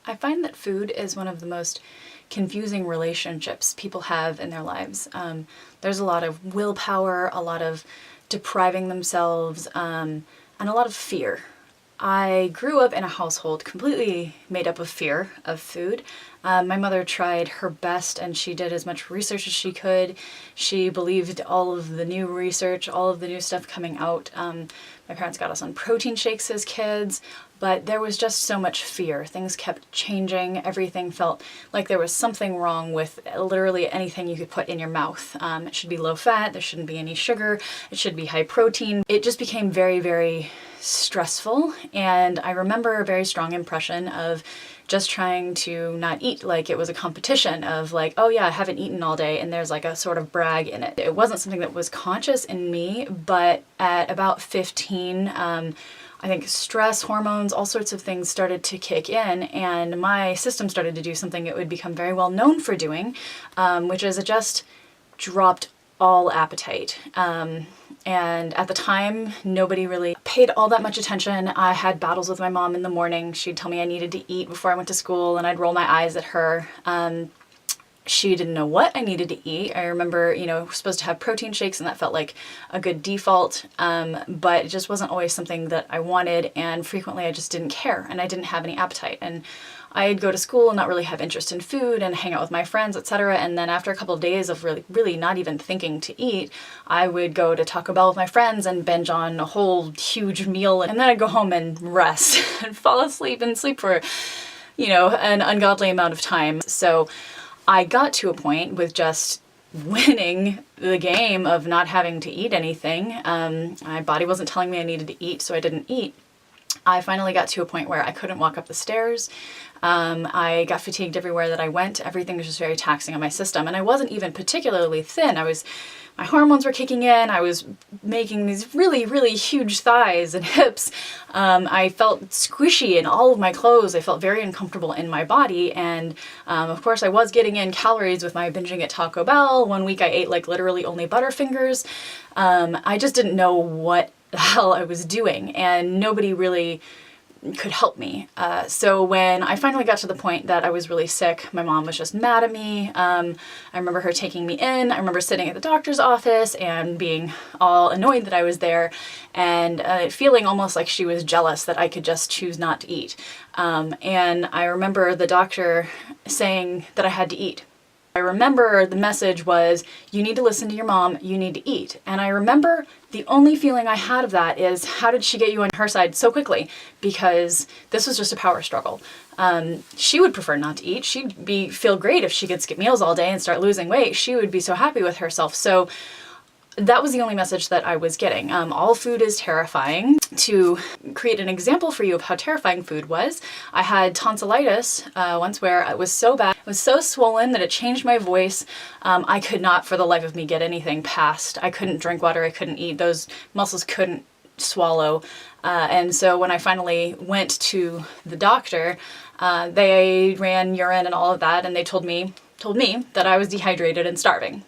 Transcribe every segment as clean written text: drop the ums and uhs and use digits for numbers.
I find that food is one of the most confusing relationships people have in their lives. There's a lot of willpower, a lot of depriving themselves, and a lot of fear. I grew up in a household completely made up of fear of food. My mother tried her best and she did as much research as she could. She believed all of the new research, all of the new stuff coming out. My parents got us on protein shakes as kids, but there was just so much fear. Things kept changing. Everything felt like there was something wrong with literally anything you could put in your mouth. It should be low fat, there shouldn't be any sugar, it should be high protein. It just became very, very stressful, and I remember a very strong impression of just trying to not eat like it was a competition of like, oh yeah, I haven't eaten all day, and there's like a sort of brag in it. It wasn't something that was conscious in me, but at about 15, I think stress, hormones, all sorts of things started to kick in, and my system started to do something it would become very well known for doing, which is it just dropped all appetite. And at the time, nobody really paid all that much attention. I had battles with my mom in the morning. She'd tell me I needed to eat before I went to school, and I'd roll my eyes at her. She didn't know what I needed to eat. I remember, supposed to have protein shakes, and that felt like a good default, but it just wasn't always something that I wanted, and frequently I just didn't care, and I didn't have any appetite. And I'd go to school and not really have interest in food and hang out with my friends, etc. And then after a couple of days of really not even thinking to eat, I would go to Taco Bell with my friends and binge on a whole huge meal, and then I'd go home and rest and fall asleep and sleep for, an ungodly amount of time. So I got to a point with just winning the game of not having to eat anything. My body wasn't telling me I needed to eat, so I didn't eat. I finally got to a point where I couldn't walk up the stairs. I got fatigued everywhere that I went. Everything was just very taxing on my system. And I wasn't even particularly thin. My hormones were kicking in. I was making these really, really huge thighs and hips. I felt squishy in all of my clothes. I felt very uncomfortable in my body. And of course I was getting in calories with my binging at Taco Bell. One week I ate like literally only Butterfingers. I just didn't know what the hell I was doing, and nobody really could help me. So when I finally got to the point that I was really sick, my mom was just mad at me. I remember her taking me in. I remember sitting at the doctor's office and being all annoyed that I was there, and feeling almost like she was jealous that I could just choose not to eat. And I remember the doctor saying that I had to eat. I remember the message was, you need to listen to your mom, you need to eat. And I remember the only feeling I had of that is, how did she get you on her side so quickly? Because this was just a power struggle. She would prefer not to eat. She'd feel great if she could skip meals all day and start losing weight. She would be so happy with herself. So that was the only message that I was getting. All food is terrifying. To create an example for you of how terrifying food was, I had tonsillitis once where it was so bad, it was so swollen that it changed my voice. I could not for the life of me get anything past. I couldn't drink water, I couldn't eat, those muscles couldn't swallow. And so when I finally went to the doctor, they ran urine and all of that, and they told me that I was dehydrated and starving.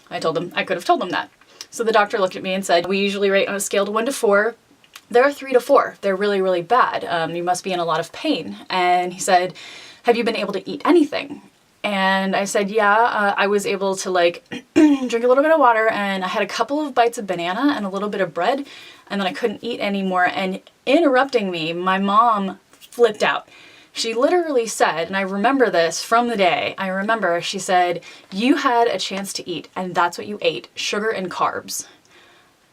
I could have told them that. So the doctor looked at me and said, we usually rate on a scale of 1 to 4. There are 3 to 4. They're really, really bad. You must be in a lot of pain. And he said, have you been able to eat anything? And I said, yeah, I was able to drink a little bit of water, and I had a couple of bites of banana and a little bit of bread, and then I couldn't eat anymore. And interrupting me, my mom flipped out. She literally said, and I remember this from the day, she said, you had a chance to eat, and that's what you ate, sugar and carbs.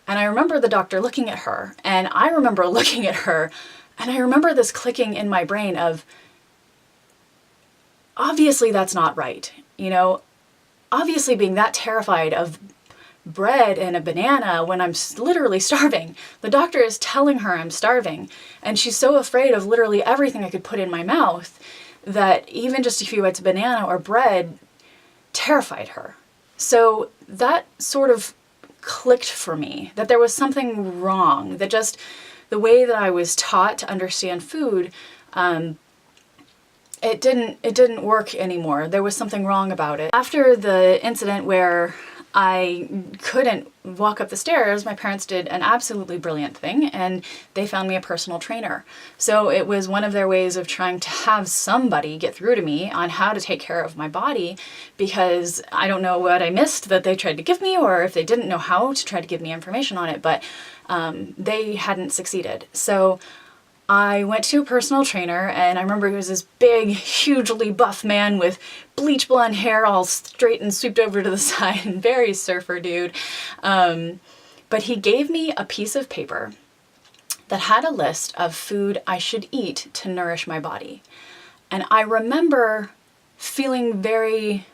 And I remember the doctor looking at her, and I remember looking at her, and I remember this clicking in my brain of, obviously that's not right. Obviously being that terrified of bread and a banana when I'm literally starving. The doctor is telling her I'm starving, and she's so afraid of literally everything I could put in my mouth that even just a few bites of banana or bread terrified her. So that sort of clicked for me, that there was something wrong, that just the way that I was taught to understand food, it didn't work anymore. There was something wrong about it. After the incident where I couldn't walk up the stairs, my parents did an absolutely brilliant thing, and they found me a personal trainer. So it was one of their ways of trying to have somebody get through to me on how to take care of my body, because I don't know what I missed that they tried to give me, or if they didn't know how to try to give me information on it, but they hadn't succeeded. So I went to a personal trainer, and I remember he was this big, hugely buff man with bleach blonde hair all straight and swooped over to the side, and very surfer dude. But he gave me a piece of paper that had a list of food I should eat to nourish my body. And I remember feeling very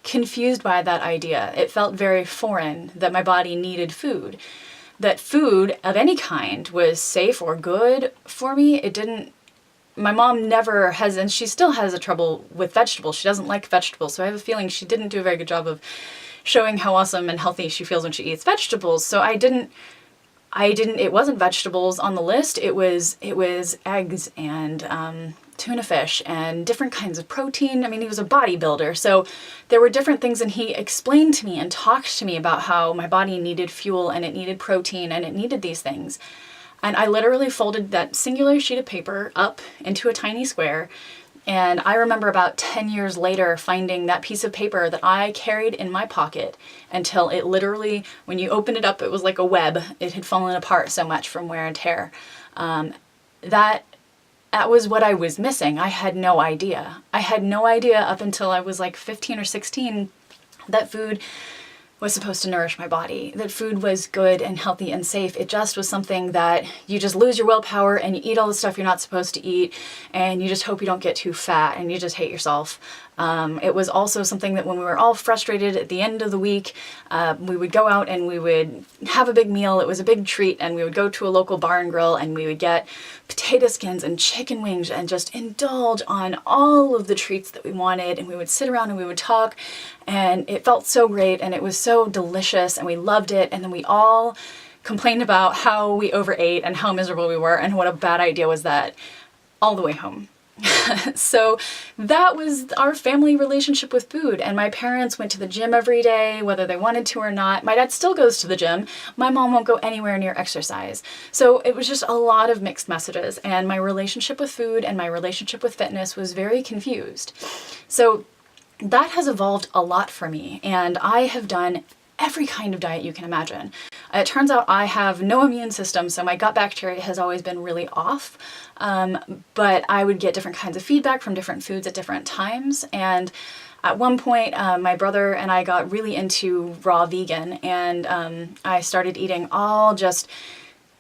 confused by that idea. It felt very foreign that my body needed food. That food of any kind was safe or good for me. It didn't, my mom never has, and she still has a trouble with vegetables. She doesn't like vegetables, so I have a feeling she didn't do a very good job of showing how awesome and healthy she feels when she eats vegetables. So it wasn't vegetables on the list. It was eggs and tuna fish and different kinds of protein. I mean, he was a bodybuilder, so there were different things, and he explained to me and talked to me about how my body needed fuel and it needed protein and it needed these things. And I literally folded that singular sheet of paper up into a tiny square. And I remember about 10 years later finding that piece of paper that I carried in my pocket until it literally, when you opened it up, it was like a web. It had fallen apart so much from wear and tear. That was what I was missing. I had no idea. I had no idea up until I was like 15 or 16 that food was supposed to nourish my body, that food was good and healthy and safe. It just was something that you just lose your willpower and you eat all the stuff you're not supposed to eat, and you just hope you don't get too fat and you just hate yourself. It was also something that when we were all frustrated at the end of the week, we would go out and we would have a big meal. It was a big treat, and we would go to a local bar and grill and we would get potato skins and chicken wings and just indulge on all of the treats that we wanted, and we would sit around and we would talk, and it felt so great and it was so delicious and we loved it. And then we all complained about how we overate and how miserable we were and what a bad idea was that all the way home. So that was our family relationship with food. And my parents went to the gym every day, whether they wanted to or not. My dad still goes to the gym. My mom won't go anywhere near exercise. So it was just a lot of mixed messages. And my relationship with food and my relationship with fitness was very confused. So that has evolved a lot for me. And I have done every kind of diet you can imagine. It turns out I have no immune system, so my gut bacteria has always been really off, but I would get different kinds of feedback from different foods at different times. And at one point, my brother and I got really into raw vegan, and I started eating all just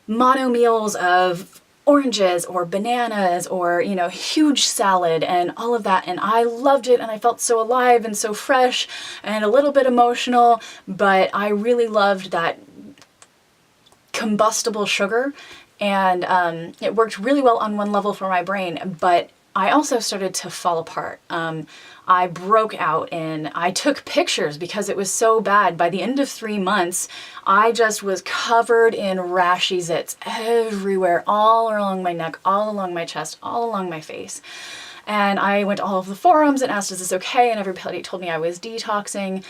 mono meals of oranges or bananas or, huge salad and all of that. And I loved it, and I felt so alive and so fresh and a little bit emotional, but I really loved that combustible sugar, and it worked really well on one level for my brain, but I also started to fall apart. I broke out and I took pictures because it was so bad. By the end of 3 months, I just was covered in rashy zits everywhere, all along my neck, all along my chest, all along my face. And I went to all of the forums and asked, is this okay? And everybody told me I was detoxing.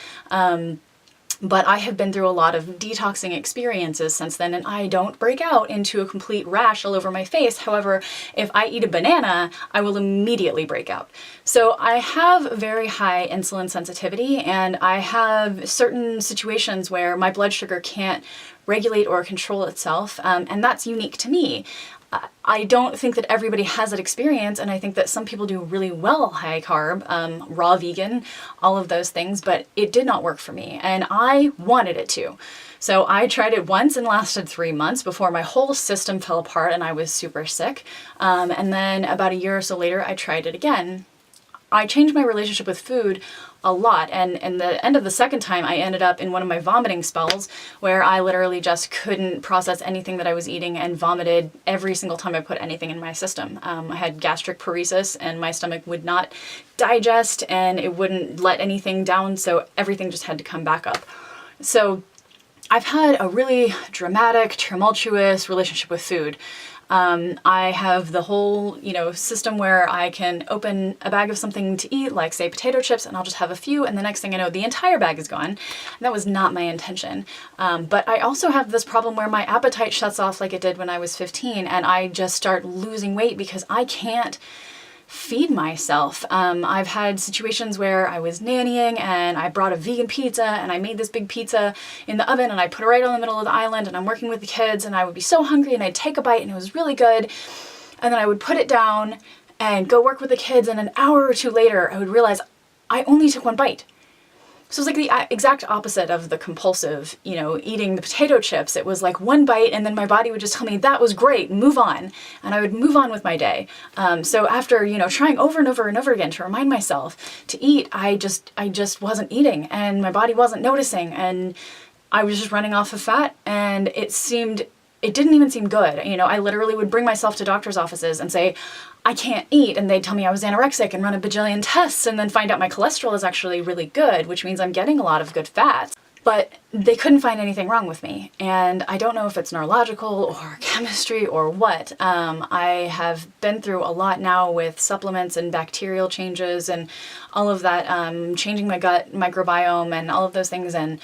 But I have been through a lot of detoxing experiences since then, and I don't break out into a complete rash all over my face. However, if I eat a banana, I will immediately break out. So I have very high insulin sensitivity, and I have certain situations where my blood sugar can't regulate or control itself, and that's unique to me. I don't think that everybody has that experience, and I think that some people do really well high carb, raw vegan, all of those things, but it did not work for me, and I wanted it to. So I tried it once and lasted 3 months before my whole system fell apart and I was super sick. And then about a year or so later, I tried it again. I changed my relationship with food a lot, and in the end of the second time I ended up in one of my vomiting spells where I literally just couldn't process anything that I was eating and vomited every single time I put anything in my system. I had gastric paresis and my stomach would not digest and it wouldn't let anything down, so everything just had to come back up. So I've had a really dramatic, tumultuous relationship with food. I have the whole, system where I can open a bag of something to eat, like say potato chips, and I'll just have a few, and the next thing I know, the entire bag is gone. That was not my intention. But I also have this problem where my appetite shuts off like it did when I was 15, and I just start losing weight because I can't feed myself. I've had situations where I was nannying and I brought a vegan pizza and I made this big pizza in the oven and I put it right on the middle of the island, and I'm working with the kids and I would be so hungry and I'd take a bite and it was really good. And then I would put it down and go work with the kids, and an hour or two later I would realize I only took one bite. So it was like the exact opposite of the compulsive, eating the potato chips. It was like one bite and then my body would just tell me that was great, move on. And I would move on with my day. So after, trying over and over and over again to remind myself to eat, I just wasn't eating and my body wasn't noticing, and I was just running off of fat, and it didn't even seem good. I literally would bring myself to doctor's offices and say, I can't eat, and they'd tell me I was anorexic and run a bajillion tests and then find out my cholesterol is actually really good, which means I'm getting a lot of good fats. But they couldn't find anything wrong with me, and I don't know if it's neurological or chemistry or what. I have been through a lot now with supplements and bacterial changes and all of that, changing my gut microbiome and all of those things, and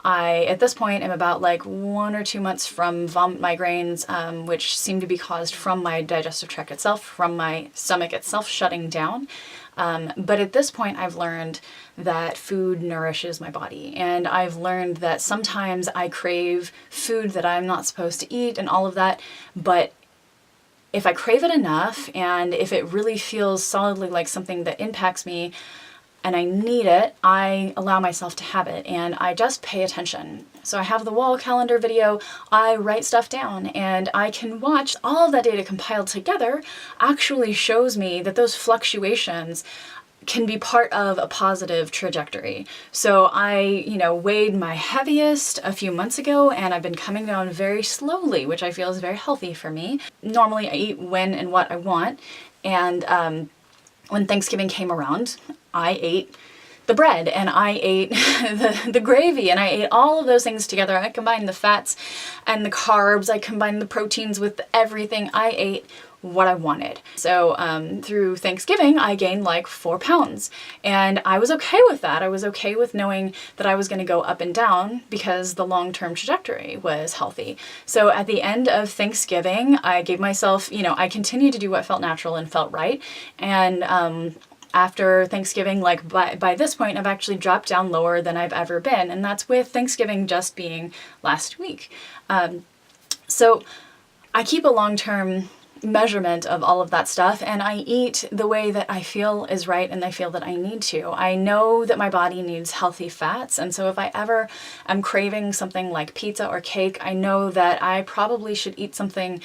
I, at this point, am about like 1 or 2 months from vomit migraines, which seem to be caused from my digestive tract itself, from my stomach itself shutting down. But at this point, I've learned that food nourishes my body. And I've learned that sometimes I crave food that I'm not supposed to eat and all of that. But if I crave it enough, and if it really feels solidly like something that impacts me, and I need it, I allow myself to have it, and I just pay attention. So I have the wall calendar video, I write stuff down, and I can watch all of that data compiled together actually shows me that those fluctuations can be part of a positive trajectory. So I, weighed my heaviest a few months ago, and I've been coming down very slowly, which I feel is very healthy for me. Normally I eat when and what I want, and when Thanksgiving came around, I ate the bread and I ate the gravy and I ate all of those things together. I combined the fats and the carbs. I combined the proteins with everything. I ate what I wanted. So through Thanksgiving, I gained like 4 pounds, and I was okay with that. I was okay with knowing that I was going to go up and down because the long-term trajectory was healthy. So at the end of Thanksgiving, I gave myself, I continued to do what felt natural and felt right. And after Thanksgiving, like by this point, I've actually dropped down lower than I've ever been. And that's with Thanksgiving just being last week. So I keep a long-term measurement of all of that stuff, and I eat the way that I feel is right and I feel that I need to. I know that my body needs healthy fats, and so if I ever am craving something like pizza or cake, I know that I probably should eat something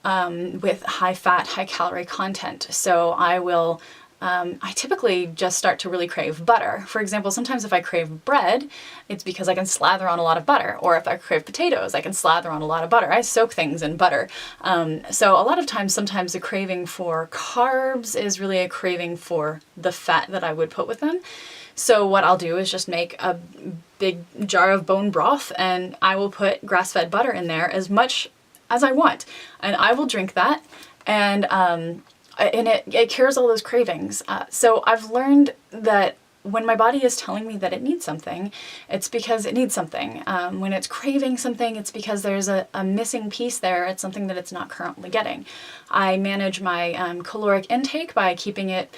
with high fat, high calorie content. So I typically just start to really crave butter. For example, sometimes if I crave bread, it's because I can slather on a lot of butter. Or if I crave potatoes, I can slather on a lot of butter. I soak things in butter. So a lot of times, sometimes the craving for carbs is really a craving for the fat that I would put with them. So what I'll do is just make a big jar of bone broth, and I will put grass-fed butter in there as much as I want. And I will drink that, and it cures all those cravings. So I've learned that when my body is telling me that it needs something, it's because it needs something. When it's craving something, it's because there's a missing piece there. It's something that it's not currently getting. I manage my caloric intake by keeping it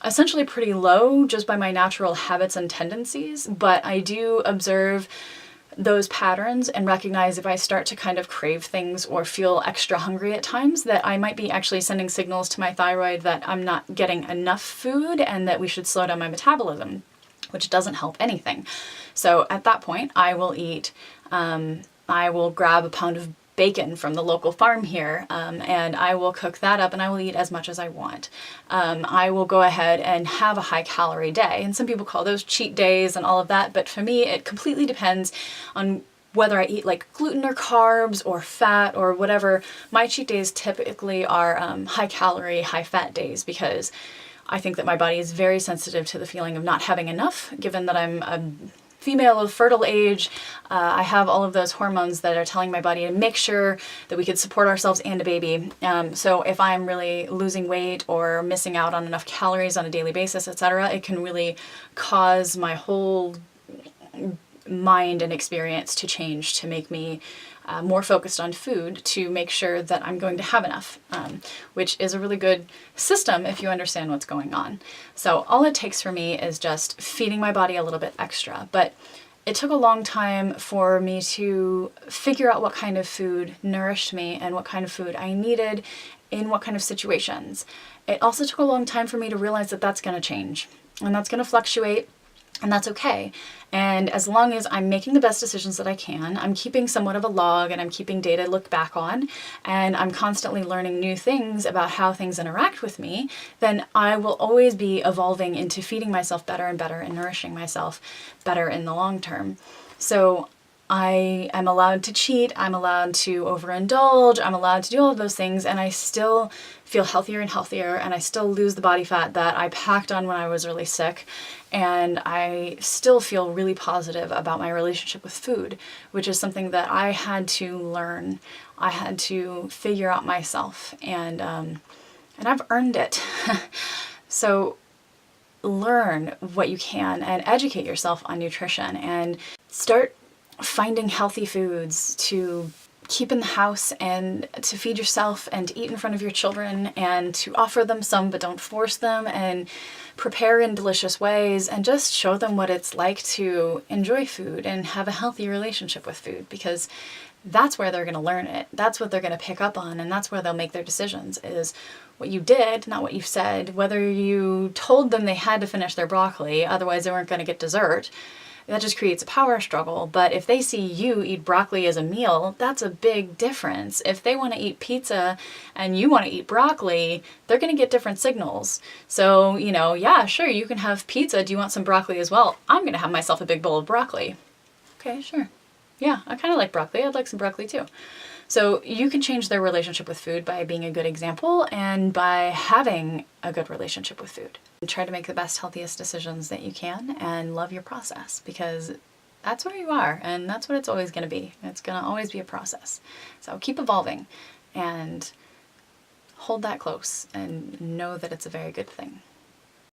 essentially pretty low just by my natural habits and tendencies, but I do observe those patterns and recognize if I start to kind of crave things or feel extra hungry at times, that I might be actually sending signals to my thyroid that I'm not getting enough food and that we should slow down my metabolism, which doesn't help anything. So at that point, I will grab a pound of bacon from the local farm here, and I will cook that up and I will eat as much as I want. I will go ahead and have a high calorie day, and some people call those cheat days and all of that, but for me it completely depends on whether I eat like gluten or carbs or fat or whatever. My cheat days typically are high calorie, high fat days, because I think that my body is very sensitive to the feeling of not having enough, given that I'm a female of fertile age. I have all of those hormones that are telling my body to make sure that we could support ourselves and a baby. So if I'm really losing weight or missing out on enough calories on a daily basis, etc., it can really cause my whole mind and experience to change, to make me more focused on food, to make sure that I'm going to have enough, which is a really good system if you understand what's going on. So all it takes for me is just feeding my body a little bit extra. But it took a long time for me to figure out what kind of food nourished me and what kind of food I needed in what kind of situations. It also took a long time for me to realize that that's going to change and that's going to fluctuate. And that's okay. And as long as I'm making the best decisions that I can, I'm keeping somewhat of a log and I'm keeping data to look back on, and I'm constantly learning new things about how things interact with me, then I will always be evolving into feeding myself better and better and nourishing myself better in the long term. So I am allowed to cheat, I'm allowed to overindulge, I'm allowed to do all of those things, and I still feel healthier and healthier, and I still lose the body fat that I packed on when I was really sick, and I still feel really positive about my relationship with food, which is something that I had to learn. I had to figure out myself, and I've earned it. So learn what you can and educate yourself on nutrition and start finding healthy foods to keep in the house and to feed yourself and to eat in front of your children and to offer them some but don't force them, and prepare in delicious ways and just show them what it's like to enjoy food and have a healthy relationship with food, because that's where they're going to learn it. That's what they're going to pick up on, and that's where they'll make their decisions, is what you did, not what you said. Whether you told them they had to finish their broccoli, otherwise they weren't going to get dessert, that just creates a power struggle. But if they see you eat broccoli as a meal, that's a big difference. If they want to eat pizza and you want to eat broccoli, they're going to get different signals. So, yeah, sure, you can have pizza. Do you want some broccoli as well? I'm going to have myself a big bowl of broccoli. Okay, sure. Yeah, I kind of like broccoli. I'd like some broccoli too. So you can change their relationship with food by being a good example and by having a good relationship with food. And try to make the best, healthiest decisions that you can and love your process, because that's where you are and that's what it's always going to be. It's going to always be a process. So keep evolving and hold that close and know that it's a very good thing.